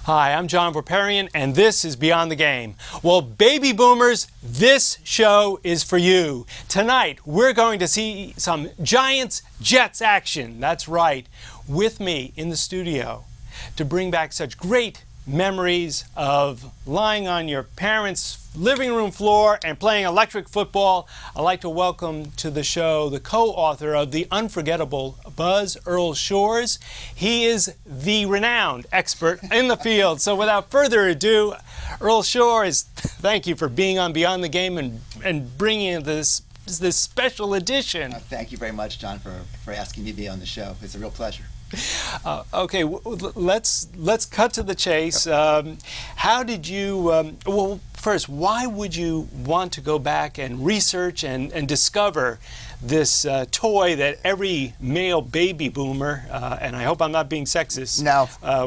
Hi, I'm John Voperian, and this is Beyond the Game. Well, baby boomers, this show is for you. Tonight, we're going to see some Giants-Jets action. That's right, with me in the studio to bring back such great memories of lying on your parents' living room floor and playing electric football. I'd like to welcome to the show the co-author of the Unforgettable Buzz, Earl Shores. He is the renowned expert in the field. So without further ado, Earl Shores, thank you for being on Beyond the Game and bringing this special edition. Thank you very much, John, for asking me to be on the show. It's a real pleasure. Okay, let's cut to the chase. How did you, well, first, why would you want to go back and research and discover this toy that every male baby boomer, and I hope I'm not being sexist, I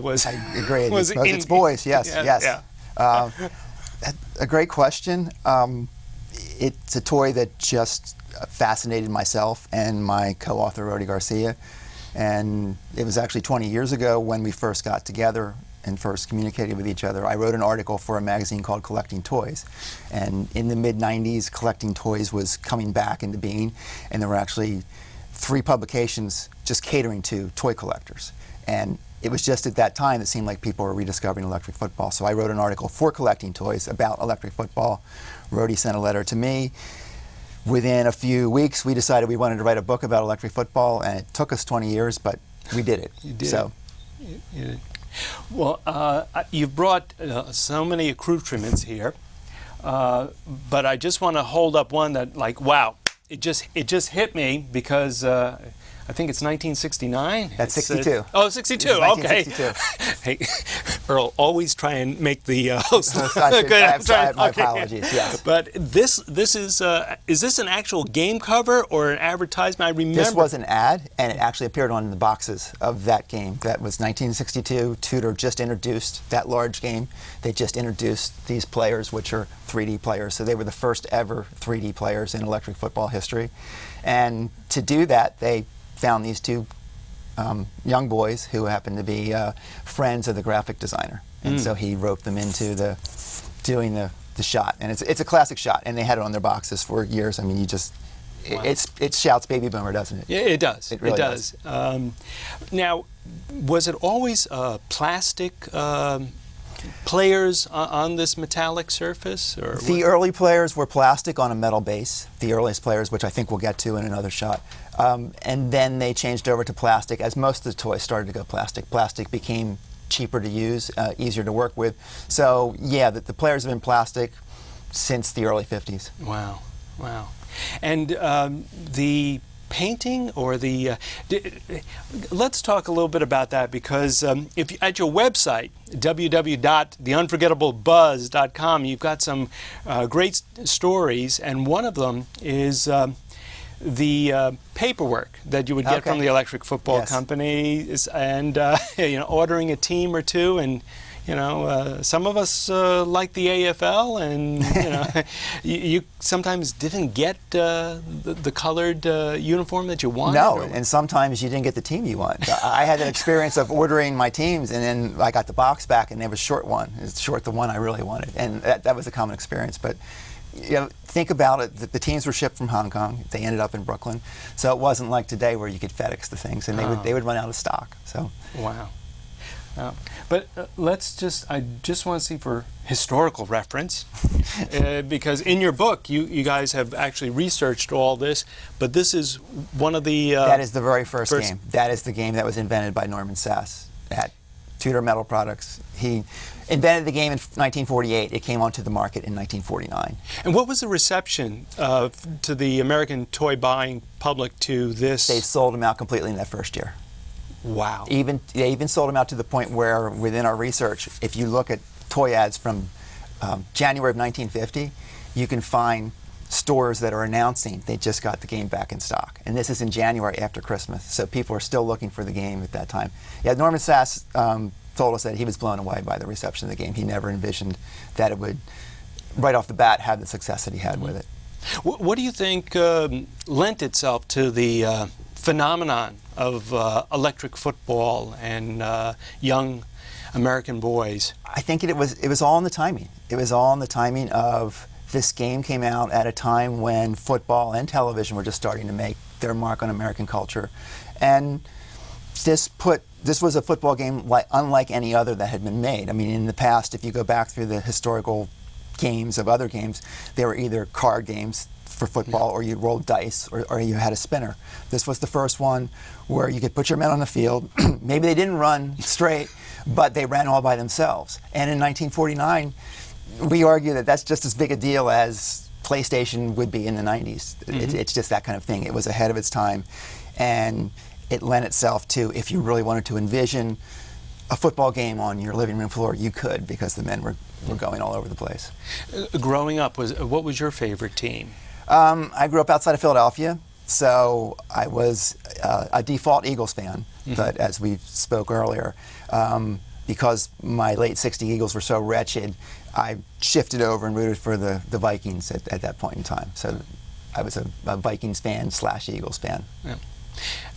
agree. It's boys, yes. Yeah. A great question. It's a toy that just fascinated myself and my co-author, Rody Garcia. And it was actually 20 years ago when we first got together and first communicated with each other. I wrote an article for a magazine called Collecting Toys. And in the mid-90s, collecting toys was coming back into being. And there were actually 3 publications just catering to toy collectors. And it was just at that time it seemed like people were rediscovering electric football. So I wrote an article for Collecting Toys about electric football. Rody sent a letter to me. Within a few weeks, we decided we wanted to write a book about electric football, and it took us 20 years, but we did it. You did. So. You did. Well, you've brought so many accoutrements here, but I just want to hold up one that, like, wow, it just hit me because I think it's 1969. That's 62. Oh, 62. Okay. Hey, Earl, always try and make the host good. My apologies. Yes. But this is this an actual game cover or an advertisement? I remember this was an ad, and it actually appeared on the boxes of that game. That was 1962. Tudor just introduced that large game. They just introduced these players, which are 3D players. So they were the first ever 3D players in electric football history. And to do that, they found these 2 young boys who happened to be friends of the graphic designer, and so he roped them into doing the shot. And it's a classic shot, and they had it on their boxes for years. I mean, wow. It shouts baby boomer, doesn't it? Yeah, it does. It really does. Now, was it always plastic players on this metallic surface? Or the early players were plastic on a metal base. The earliest players, which I think we'll get to in another shot. And then they changed over to plastic. As most of the toys started to go plastic, plastic became cheaper to use, easier to work with. So yeah, the players have been plastic since the early 50s. Wow, wow. And the painting or the let's talk a little bit about that, because if you, at your website www.theunforgettableBuzz.com, you've got some great stories, and one of them is the paperwork that you would get from the electric football company, and ordering a team or 2, and some of us like the AFL, and you sometimes didn't get the colored uniform that you wanted. No, and sometimes you didn't get the team you want. I had an experience of ordering my teams, and then I got the box back, and they were short one. It's short the one I really wanted, and that was a common experience. But think about it. The teams were shipped from Hong Kong. They ended up in Brooklyn, so it wasn't like today where you could FedEx the things, and they would run out of stock. So wow. But I just want to see for historical reference, because in your book, you guys have actually researched all this, but this is one of the... that is the very first game. That is the game that was invented by Norman Sass at Tudor Metal Products. He invented the game in 1948. It came onto the market in 1949. And what was the reception to the American toy buying public to this? They sold them out completely in that first year. Wow. They even sold them out to the point where, within our research, if you look at toy ads from January of 1950, you can find stores that are announcing they just got the game back in stock. And this is in January after Christmas, so people are still looking for the game at that time. Yeah, Norman Sass told us that he was blown away by the reception of the game. He never envisioned that it would, right off the bat, have the success that he had with it. What do you think lent itself to the phenomenon of electric football and young American boys? I think it was all in the timing. It was all in the timing of this game came out at a time when football and television were just starting to make their mark on American culture. And this was a football game unlike any other that had been made. I mean, in the past, if you go back through the historical games of other games, they were either card games for football, or you rolled dice, or you had a spinner. This was the first one where you could put your men on the field. Maybe they didn't run straight, but they ran all by themselves. And in 1949, we argue that that's just as big a deal as PlayStation would be in the 90s. It's just that kind of thing. It was ahead of its time, and it lent itself to, if you really wanted to envision a football game on your living room floor, you could, because the men were going all over the place. Growing up, what was your favorite team? I grew up outside of Philadelphia, so I was a default Eagles fan. But as we spoke earlier, because my late '60s Eagles were so wretched, I shifted over and rooted for the Vikings at that point in time. So I was a Vikings fan / Eagles fan. Yeah.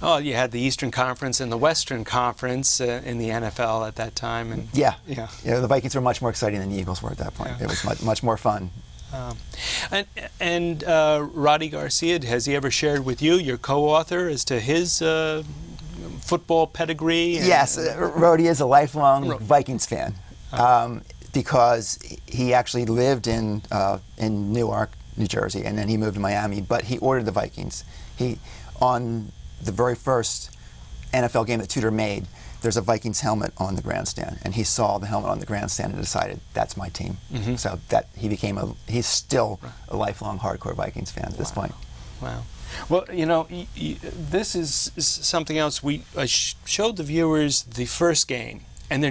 Oh, you had the Eastern Conference and the Western Conference in the NFL at that time. And yeah, the Vikings were much more exciting than the Eagles were at that point. Yeah. It was much more fun. And Roddy Garcia, has he ever shared with you, your co-author, as to his football pedigree? Yes, Roddy is a lifelong Vikings fan because he actually lived in Newark, New Jersey, and then he moved to Miami. But he ordered the Vikings. On the very first NFL game that Tudor made, there's a Vikings helmet on the grandstand, and he saw the helmet on the grandstand and decided, that's my team. So that he's still a lifelong hardcore Vikings fan at this point. Wow. Well, you know, this is something else. I showed the viewers the first game, and I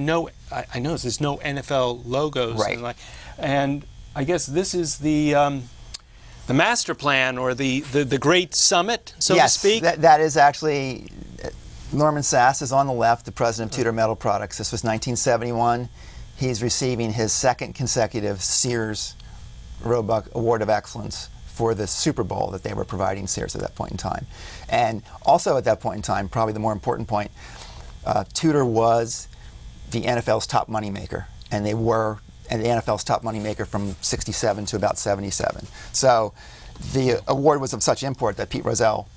noticed there's no NFL logos. Right. And I guess this is the master plan, or the great summit, so to speak? Yes, that is actually, Norman Sass is on the left, the president of Tudor Metal Products. This was 1971. He's receiving his second consecutive Sears Roebuck Award of Excellence for the Super Bowl that they were providing Sears at that point in time. And also at that point in time, probably the more important point, Tudor was the NFL's top moneymaker, and the NFL's top moneymaker from 67 to about 77. So the award was of such import that Pete Rozelle,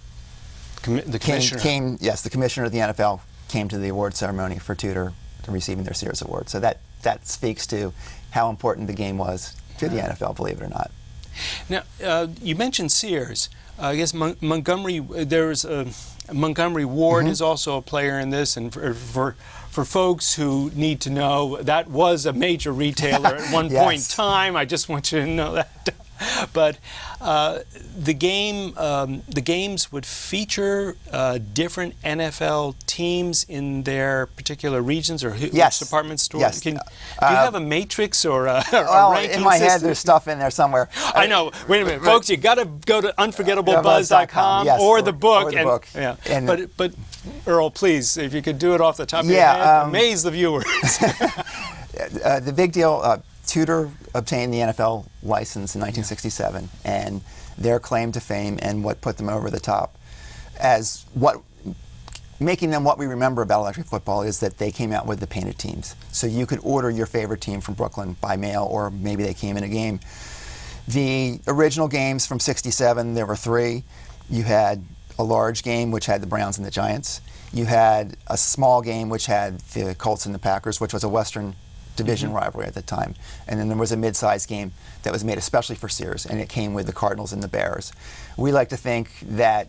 the commissioner, the commissioner of the NFL, came to the award ceremony for Tudor receiving their Sears Award. So that speaks to how important the game was to the NFL, believe it or not. Now, you mentioned Sears. I guess Montgomery. Montgomery Ward is also a player in this, and for folks who need to know, that was a major retailer at one point in time. I just want you to know that. But the games would feature different NFL teams in their particular regions, or which department store. Yes. Do you have a matrix or a ranking in my head, system? There's stuff in there somewhere. I know. Wait a minute, folks. You got to go to unforgettablepuzz.com or the book. But Earl, please, if you could do it off the top of your head, amaze the viewers. The big deal. Tudor obtained the NFL license in 1967, and their claim to fame and what put them over the top as making them what we remember about electric football is that they came out with the painted teams. So you could order your favorite team from Brooklyn by mail, or maybe they came in a game. The original games from 67, there were 3. You had a large game, which had the Browns and the Giants. You had a small game, which had the Colts and the Packers, which was a Western division rivalry at the time. And then there was a mid-sized game that was made especially for Sears, and it came with the Cardinals and the Bears. We like to think that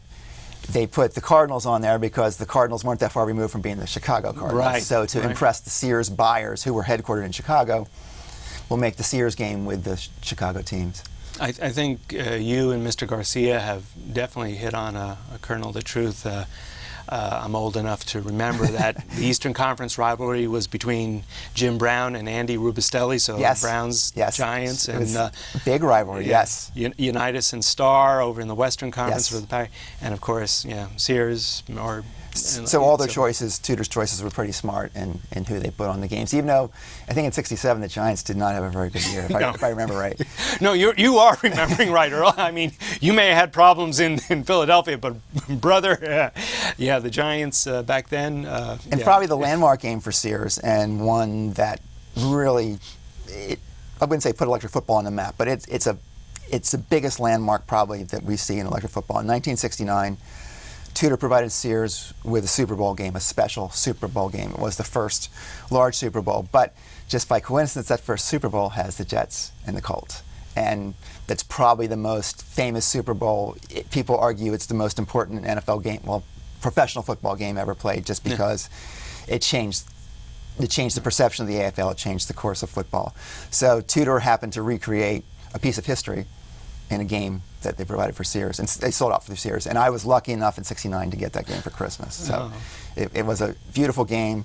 they put the Cardinals on there because the Cardinals weren't that far removed from being the Chicago Cardinals. Right. So to impress the Sears buyers, who were headquartered in Chicago, we'll make the Sears game with the Chicago teams. I think you and Mr. Garcia have definitely hit on a kernel of the truth. I'm old enough to remember that the Eastern Conference rivalry was between Jim Brown and Andy Rubistelli, so Browns, Giants. It was a big rivalry, Unitas and Star over in the Western Conference for the Pack. And of course, Sears or So all their choices, Tudor's choices, were pretty smart in who they put on the games. Even though I think in '67 the Giants did not have a very good year, if I remember right. No, you are remembering right, Earl. I mean, you may have had problems in Philadelphia, but brother, yeah, the Giants back then. And probably the landmark game for Sears, and one that really, I wouldn't say put electric football on the map, but it's the biggest landmark probably that we see in electric football. In 1969. Tudor provided Sears with a Super Bowl game, a special Super Bowl game. It was the first large Super Bowl, but just by coincidence, that first Super Bowl has the Jets and the Colts. And that's probably the most famous Super Bowl. People argue it's the most important NFL game, well, professional football game ever played, just because it changed the perception of the AFL, it changed the course of football. So Tudor happened to recreate a piece of history in a game that they provided for Sears, and they sold out for Sears. And I was lucky enough in '69 to get that game for Christmas. So it was a beautiful game.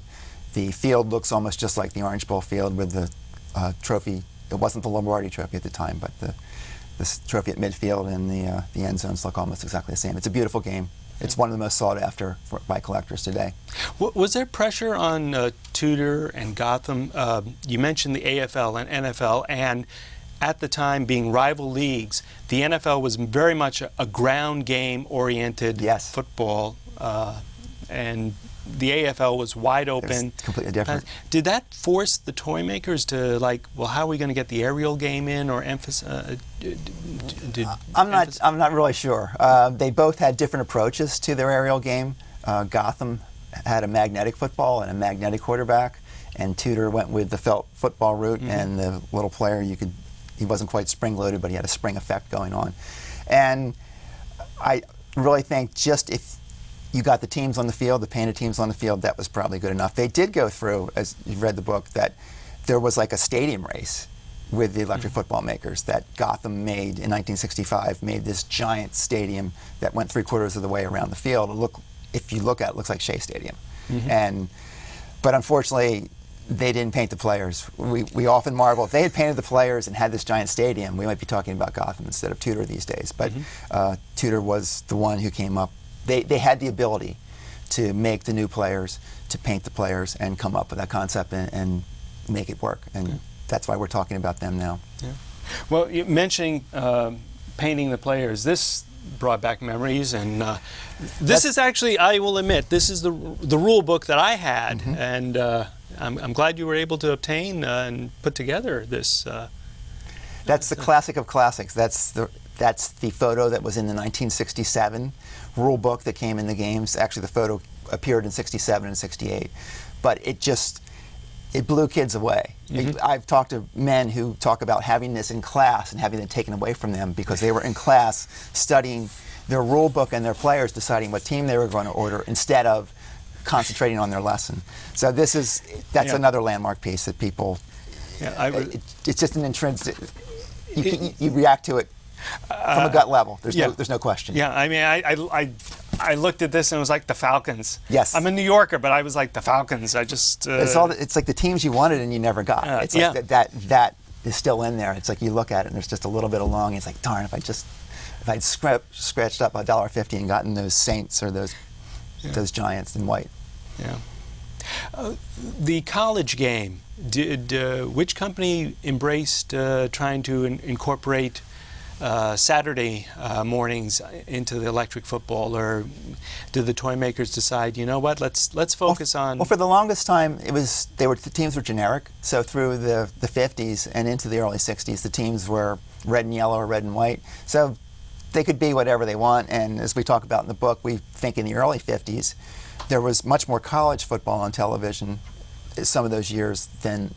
The field looks almost just like the Orange Bowl field with the trophy. It wasn't the Lombardi trophy at the time, but the trophy at midfield and the end zones look almost exactly the same. It's a beautiful game. It's one of the most sought after by collectors today. Was there pressure on Tudor and Gotham? You mentioned the AFL and NFL, and at the time being rival leagues, the NFL was very much a ground game oriented football, and the AFL was wide open. It's completely different. Did that force the toy makers to well, how are we going to get the aerial game in, or emphasize? I'm not really sure. They both had different approaches to their aerial game. Gotham had a magnetic football and a magnetic quarterback, and Tudor went with the felt football route, and the little player he wasn't quite spring-loaded, but he had a spring effect going on. And I really think just if you got the teams on the field, the painted teams on the field, that was probably good enough. They did go through, as you've read the book, that there was like a stadium race with the electric football makers that Gotham made in 1965, made this giant stadium that went 3/4 of the way around the field. If you look at it, looks like Shea Stadium. But unfortunately, they didn't paint the players. We often marvel, if they had painted the players and had this giant stadium, we might be talking about Gotham instead of Tudor these days. But Tudor was the one who came up. They had the ability to make the new players, to paint the players, and come up with that concept and make it work. And that's why we're talking about them now. Yeah. Well, mentioning painting the players, this brought back memories, and this is actually, I will admit, this is the rule book that I had, and I'm glad you were able to obtain and put together this. That's the classic of classics. That's the photo that was in the 1967 rule book that came in the games. Actually, the photo appeared in '67 and '68, but it blew kids away. I've talked to men who talk about having this in class and having it taken away from them because they were in class studying their rule book and their players, deciding what team they were going to order instead of concentrating on their lesson. So that's another landmark piece that people. It's just an intrinsic. You react to it from a gut level. There's no question. Yeah, I mean, I looked at this and it was like the Falcons. Yes. I'm a New Yorker, but I was like the Falcons. I just. It's like the teams you wanted and you never got. It's like that is still in there. It's like you look at it and there's just a little bit of longing. It's like, darn, if I'd scratched up $1.50 and gotten those Saints or those Giants in white. Yeah. The college game. Which company embraced trying to incorporate Saturday mornings into the electric football, or did the toy makers decide, you know what, let's focus on? Well, for the longest time, the teams were generic. So through the 50s and into the early 60s, the teams were red and yellow or red and white. So they could be whatever they want. And as we talk about in the book, we think in the early 50s, there was much more college football on television some of those years than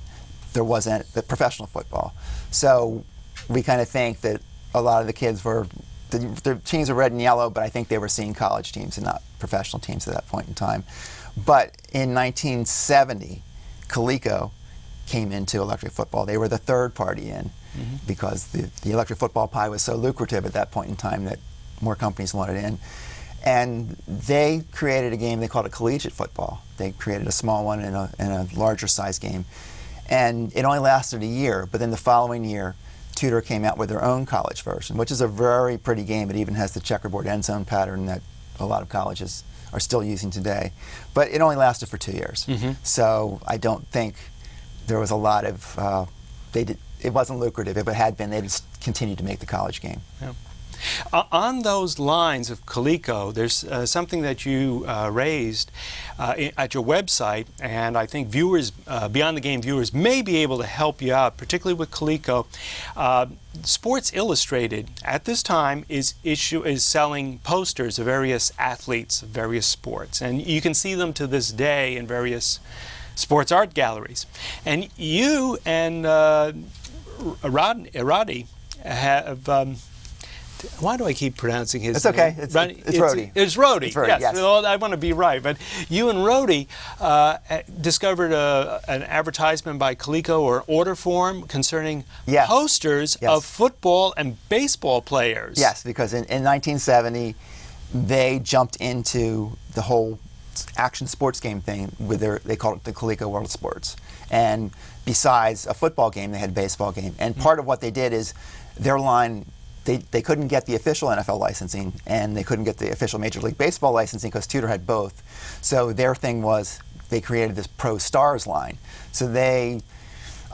there was the professional football. So we kind of think that a lot of the kids the teams were red and yellow, but I think they were seeing college teams and not professional teams at that point in time. But in 1970, Coleco came into electric football. They were the third party in because the electric football pie was so lucrative at that point in time that more companies wanted in. And they created a game they called it collegiate football. They created a small one and a larger size game. And it only lasted a year, but then the following year, Tudor came out with their own college version, which is a very pretty game. It even has the checkerboard end zone pattern that a lot of colleges are still using today. But it only lasted for 2 years. So I don't think there was a lot of, it wasn't lucrative. If it had been, they'd continued to make the college game. Yeah. On those lines of Coleco, there's something that you raised at your website, and I think viewers, Beyond the Game viewers, may be able to help you out, particularly with Coleco. Sports Illustrated at this time is selling posters of various athletes of various sports, and you can see them to this day in various sports art galleries. And you and Roddy have. Why do I keep pronouncing his name? It's okay. It's Rhodey. It's Rhodey. It's Rhodey, yes. Well, I want to be right. But you and Rhodey discovered an advertisement by Coleco or order form concerning posters of football and baseball players. Yes, because in 1970, they jumped into the whole action sports game thing with they called it the Coleco World Sports. And besides a football game, they had a baseball game. And part of what they did is their line, they couldn't get the official NFL licensing, and they couldn't get the official Major League Baseball licensing because Tudor had both. So their thing was they created this Pro Stars line. So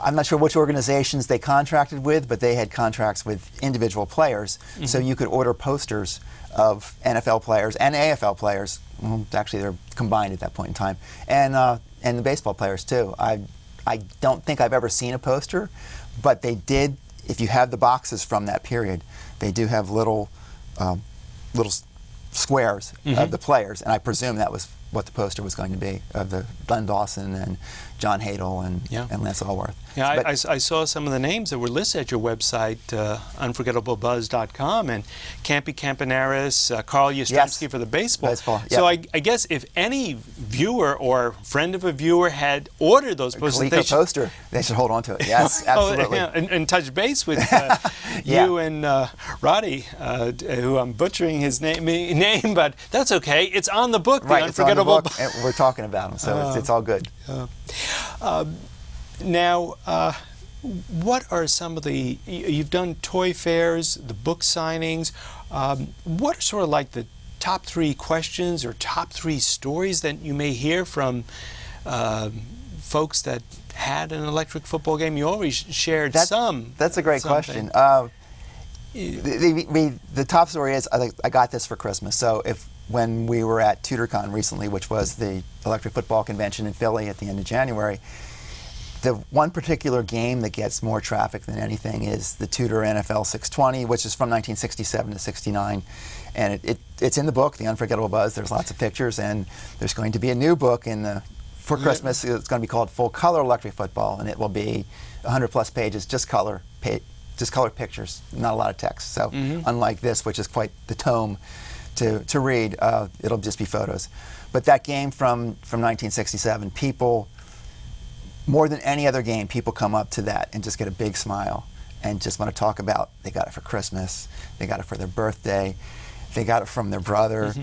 I'm not sure which organizations they contracted with, but they had contracts with individual players. So you could order posters of NFL players and AFL players. Well, actually, they're combined at that point in time, and the baseball players too. I don't think I've ever seen a poster, but they did. If you have the boxes from that period, they do have little squares of the players, and I presume that was what the poster was going to be of the Glenn Dawson and John Hadel and Lance Allworth. Yeah, I saw some of the names that were listed at your website, unforgettablebuzz.com, and Campy Campaneris, Carl Yastrzemski for the baseball. So I guess if any viewer or friend of a viewer had ordered those posters, they should hold on to it. Yes, absolutely. And touch base with you and Roddy, who I'm butchering his name, but that's okay. It's on the book, right, The Unforgettable Buzz. And we're talking about him, so it's all good. Now, what are some of you've done toy fairs, the book signings, what are sort of like the top 3 questions or top 3 stories that you may hear from folks that had an electric football game? You always shared some. That's a great question. The top story is I got this for Christmas. So when we were at TudorCon recently, which was the electric football convention in Philly at the end of January, the one particular game that gets more traffic than anything is the Tudor NFL 620, which is from 1967 to 69. And it's in the book, The Unforgettable Buzz. There's lots of pictures, and there's going to be a new book for Christmas. It's going to be called Full Color Electric Football, and it will be 100+ pages, just color pictures, not a lot of text. So unlike this, which is quite the tome to read, it'll just be photos. But that game from 1967, people, more than any other game, people come up to that and just get a big smile and just want to talk about they got it for Christmas, they got it for their birthday, they got it from their brother.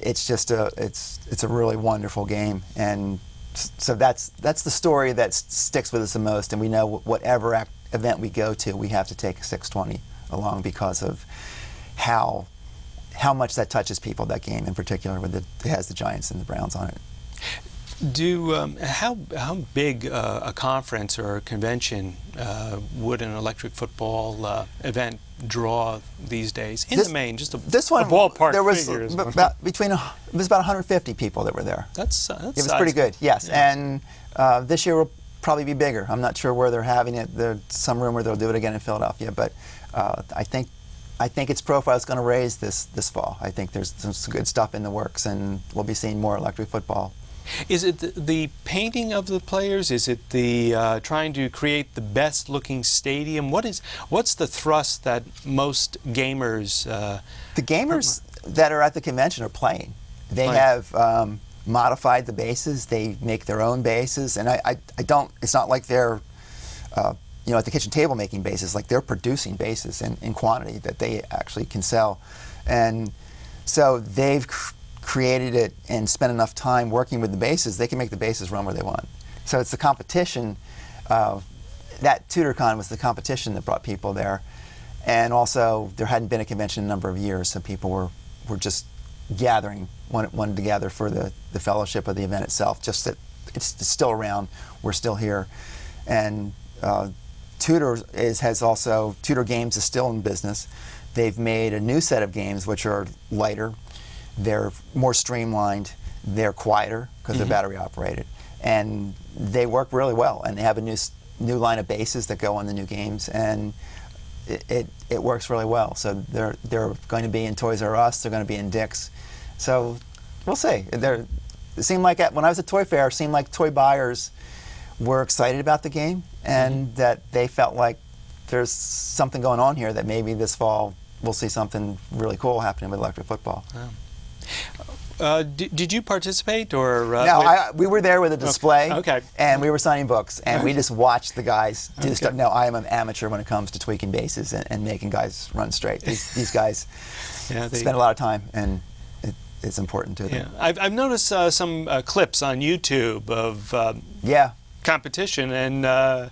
It's just it's a really wonderful game, and so that's the story that sticks with us the most. And we know whatever event we go to, we have to take a 620 along because of how much that touches people. That game in particular, it has the Giants and the Browns on it. How big a conference or a convention would an electric football event draw these days? In the main, just a ballpark figure. It was about 150 people that were there. It was pretty good. Yes, and this year will probably be bigger. I'm not sure where they're having it. There's some rumor they'll do it again in Philadelphia, but I think its profile is going to raise this fall. I think there's some good stuff in the works, and we'll be seeing more electric football. Is it the painting of the players? Is it the trying to create the best looking stadium? What's the thrust that most gamers? The gamers that are at the convention are playing. They have modified the bases. They make their own bases, and I don't. It's not like they're at the kitchen table making bases. Like they're producing bases in quantity that they actually can sell, and so they've created it and spent enough time working with the bases, they can make the bases run where they want. So it's the competition. That TudorCon was the competition that brought people there, and also there hadn't been a convention in a number of years, so people were just gathering, wanted to gather for the fellowship of the event itself. Just that it's still around, we're still here, and Tudor Tudor Games is still in business. They've made a new set of games which are lighter, they're more streamlined, they're quieter because they're battery operated, and they work really well. And they have a new line of bases that go on the new games, and it works really well. So they're going to be in Toys R Us, they're going to be in Dick's. So we'll see. It seemed like when I was at Toy Fair, it seemed like toy buyers were excited about the game, and that they felt like there's something going on here, that maybe this fall we'll see something really cool happening with electric football. Wow. Did you participate, or no? We were there with a display, okay, and we were signing books, and we just watched the guys do the stuff. No, I am an amateur when it comes to tweaking bases and making guys run straight. These guys spend a lot of time, and it's important to them. Yeah, I've noticed some clips on YouTube of competition, and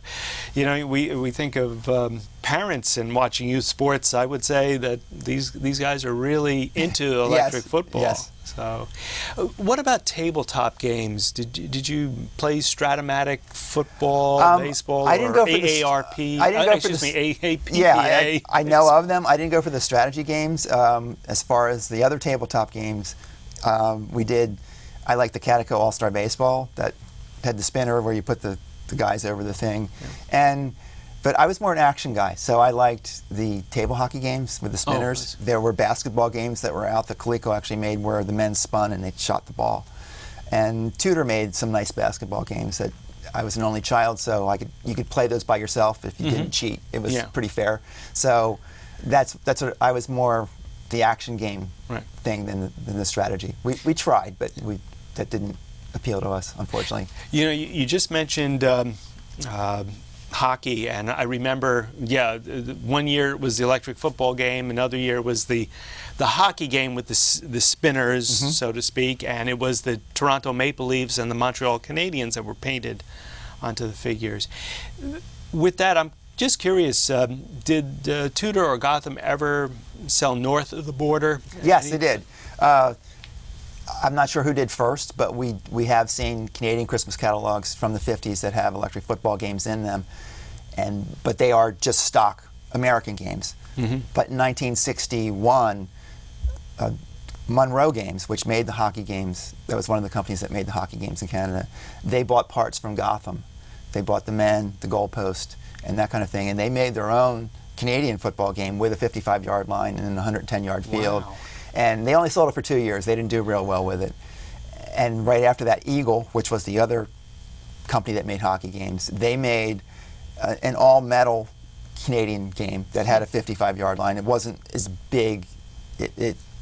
we think of parents and watching youth sports. I would say that these guys are really into electric football. Yes. So, what about tabletop games? Did you play Stratomatic football, baseball, I didn't go for AARP? I didn't go excuse me, AAPPA. Yeah, I know of them. I didn't go for the strategy games. As far as the other tabletop games, I like the Catico All-Star Baseball that had the spinner where you put the guys over the thing, but I was more an action guy, so I liked the table hockey games with the spinners. There were basketball games that were out that Coleco actually made where the men spun and they shot the ball. And Tudor made some nice basketball games that I was an only child, so you could play those by yourself if you didn't cheat. It was pretty fair. So that's what I was more the action game thing than the strategy. We tried, but that didn't appeal to us, unfortunately. You just mentioned hockey, and I remember, one year it was the electric football game, another year was the hockey game with the spinners, so to speak, and it was the Toronto Maple Leafs and the Montreal Canadiens that were painted onto the figures. With that, I'm just curious, did Tudor or Gotham ever sell north of the border? Yes, they did. I'm not sure who did first, but we have seen Canadian Christmas catalogs from the 50s that have electric football games in them, but they are just stock American games. But in 1961, Monroe Games, which made the hockey games, that was one of the companies that made the hockey games in Canada, they bought parts from Gotham. They bought the men, the goalpost, and that kind of thing, and they made their own Canadian football game with a 55-yard line and a 110-yard field. Wow. And they only sold it for 2 years. They didn't do real well with it. And right after that, Eagle, which was the other company that made hockey games, they made an all-metal Canadian game that had a 55-yard line. It wasn't as big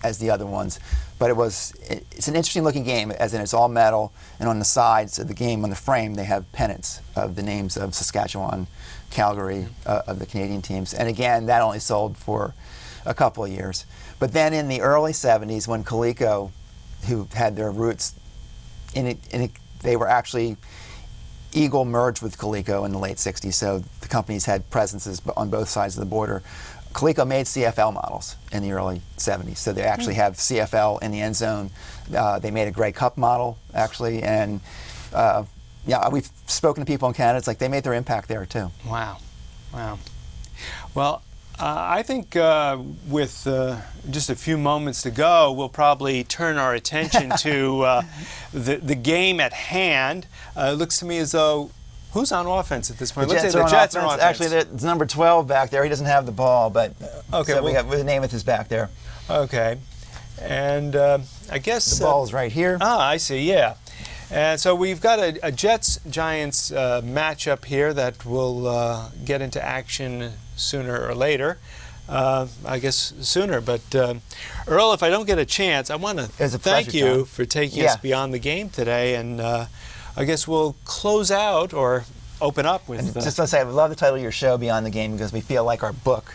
as the other ones, but it's an interesting-looking game, as in it's all metal, and on the sides of the game, on the frame, they have pennants of the names of Saskatchewan, Calgary, of the Canadian teams. And again, that only sold for a couple of years. But then in the early 70s, when Coleco, who had their roots they were actually, Eagle merged with Coleco in the late 60s, so the companies had presences on both sides of the border. Coleco made CFL models in the early 70s, so they actually have CFL in the end zone. They made a Grey Cup model, actually, and we've spoken to people in Canada. It's like they made their impact there, too. Wow. Well, I think with just a few moments to go, we'll probably turn our attention to the game at hand. It looks to me as though, who's on offense at this point? The Jets are on offense. Actually, it's number 12 back there. He doesn't have the ball, but we got the name is back there. Okay. And I guess... The ball's right here. I see, yeah. And so we've got a Jets-Giants matchup here that will get into action sooner or later. I guess sooner, but Earl, if I don't get a chance, I want to thank you for taking us beyond the game today, and I guess we'll close out or open up with... Just to say, I love the title of your show, Beyond the Game, because we feel like our book,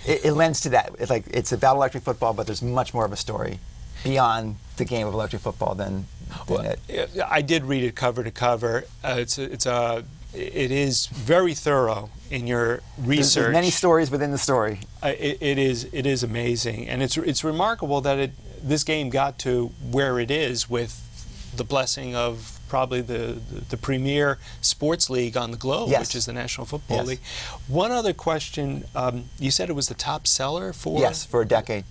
it lends to that. It's about electric football, but there's much more of a story beyond the game of electric football than it. I did read it cover to cover. It is very thorough in your research. There's many stories within the story. It is amazing, and it's remarkable that this game got to where it is with the blessing of probably the premier sports league on the globe, yes. which is the National Football yes. League. One other question, you said it was the top seller for? Yes, for a decade.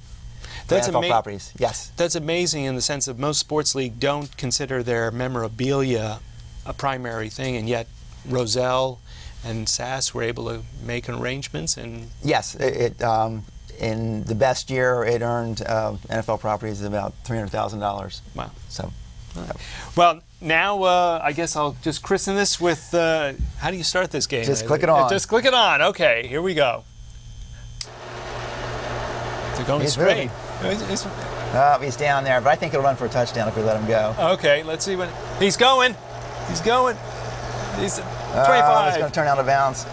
That's NFL properties, yes. That's amazing in the sense that most sports leagues don't consider their memorabilia a primary thing, and yet Roselle and SAS were able to make arrangements. And yes, in the best year, it earned NFL properties about $300,000. Wow. So, well, now I guess I'll just christen this with, how do you start this game? Just click it on. Just click it on. Okay, here we go. They're going straight. He's down there, but I think he'll run for a touchdown if we let him go. Okay, let's see what he's going. He's going. He's 25. He's going to turn out of bounds.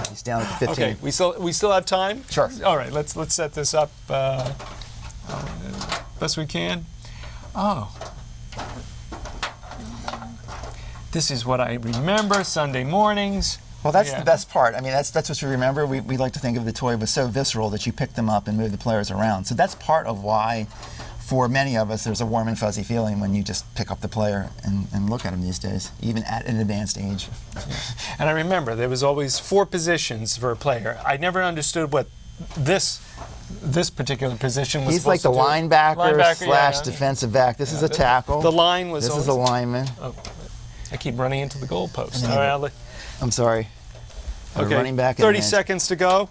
He's down at 15. Okay, we still have time. Sure. All right, let's set this up best we can. Oh, this is what I remember Sunday mornings. Well, that's the best part. I mean, that's what you remember. We like to think of the toy was so visceral that you pick them up and move the players around. So that's part of why, for many of us, there's a warm and fuzzy feeling when you just pick up the player and look at him these days, even at an advanced age. And I remember there was always 4 positions for a player. I never understood what this particular position was. He's like the linebacker slash defensive back. This is a tackle. The line was. This is a lineman. Oh, I keep running into the goalpost. All right, I'm sorry. Okay, running back 30 seconds to go.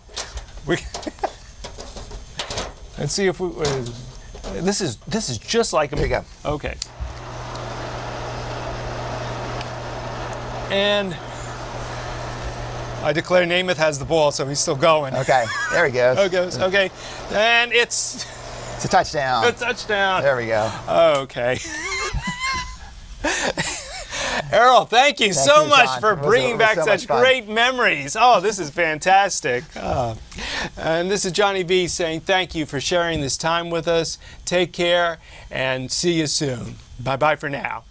Let's see if we. This is just like him. There you go. Okay. And I declare Namath has the ball, so he's still going. Okay, there he goes. There he goes. Okay, and it's a touchdown. A touchdown. There we go. Okay. Earl, thank you so much for bringing back such great memories. Oh, this is fantastic. And this is Johnny V saying thank you for sharing this time with us. Take care and see you soon. Bye-bye for now.